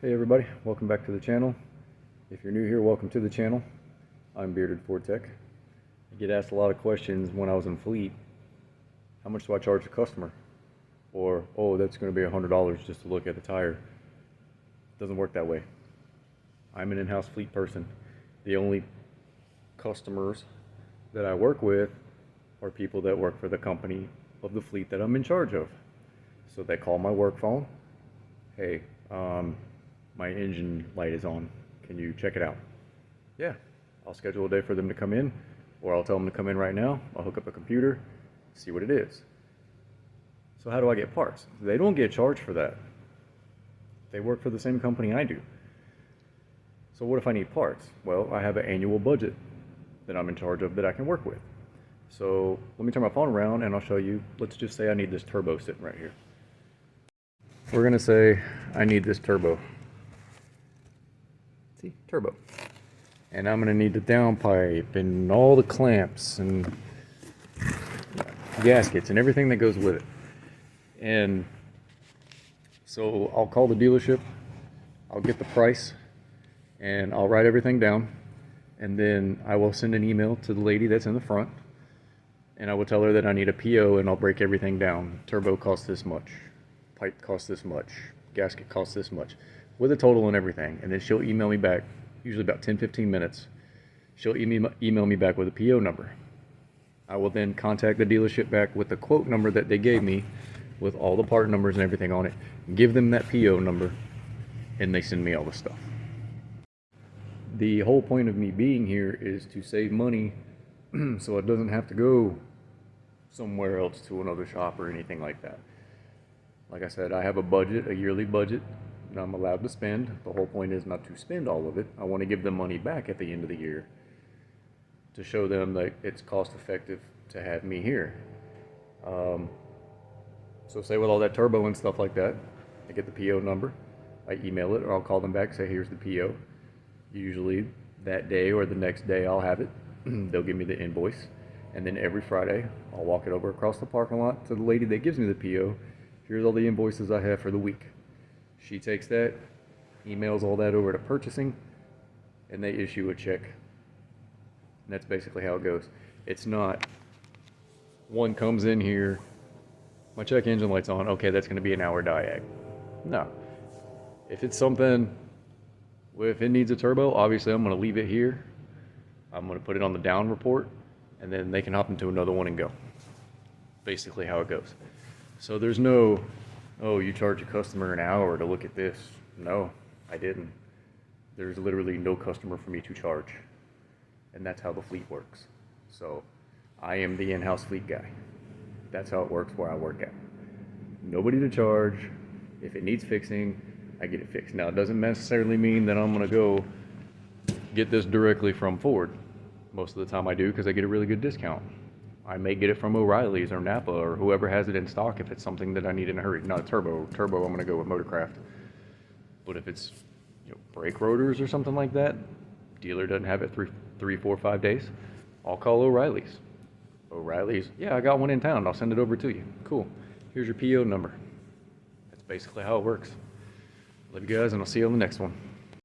Hey everybody, welcome back to the channel. If you're new here, welcome to the channel. I'm Bearded Ford Tech. I get asked a lot of questions when I was in fleet. How much do I charge a customer? Or, oh, that's going to be $100 just to look at the tire. It doesn't work that way. I'm an in-house fleet person. The only customers that I work with are people that work for the company of the fleet that I'm in charge of. So they call my work phone. Hey, my engine light is on. Can you check it out? Yeah, I'll schedule a day for them to come in, or I'll tell them to come in right now. I'll hook up a computer, see what it is. So how do I get parts? They don't get charged for that. They work for the same company I do. So what if I need parts? Well, I have an annual budget that I'm in charge of that I can work with. So let me turn my phone around and I'll show you. Let's just say I need this turbo sitting right here. We're gonna say I need this turbo. See, turbo. And I'm gonna need the downpipe and all the clamps and gaskets and everything that goes with it. And so I'll call the dealership, I'll get the price, and I'll write everything down. And then I will send an email to the lady that's in the front, and I will tell her that I need a PO, and I'll break everything down. Turbo costs this much, pipe costs this much, gasket costs this much, with a total and everything. And then she'll email me back, usually about 10-15 minutes. She'll email me back with a PO number. I will then contact the dealership back with the quote number that they gave me with all the part numbers and everything on it, give them that PO number, and they send me all the stuff. The whole point of me being here is to save money so it doesn't have to go somewhere else to another shop or anything like that. Like I said, I have a budget, a yearly budget that I'm allowed to spend. The whole point is not to spend all of it. I want to give them money back at the end of the year to show them that it's cost effective to have me here. So say with all that turbo and stuff like that, I get the PO number, I email it, or I'll call them back, say here's the PO. Usually that day or the next day I'll have it. They'll give me the invoice, and then every Friday I'll walk it over across the parking lot to the lady that gives me the PO. Here's all the invoices I have for the week. She takes that, emails all that over to purchasing, and they issue a check. And that's basically how it goes. It's not one comes in here, my check engine light's on, okay, that's going to be an hour diag. No. If it's something, if it needs a turbo, obviously I'm going to leave it here. I'm going to put it on the down report, and then they can hop into another one and go. Basically how it goes. So there's no, oh, you charge a customer an hour to look at this. No, I didn't. There's literally no customer for me to charge. And that's how the fleet works. So I am the in-house fleet guy. That's how it works where I work at. Nobody to charge. If it needs fixing, I get it fixed. Now, it doesn't necessarily mean that I'm going to go get this directly from Ford. Most of the time I do, because I get a really good discount. I may get it from O'Reilly's or Napa or whoever has it in stock if it's something that I need in a hurry. Not a turbo. Turbo, I'm going to go with Motorcraft. But if it's brake rotors or something like that, dealer doesn't have it 3, 4, 5 days, I'll call O'Reilly's. O'Reilly's, yeah, I got one in town. I'll send it over to you. Cool. Here's your PO number. That's basically how it works. Love you guys, and I'll see you on the next one.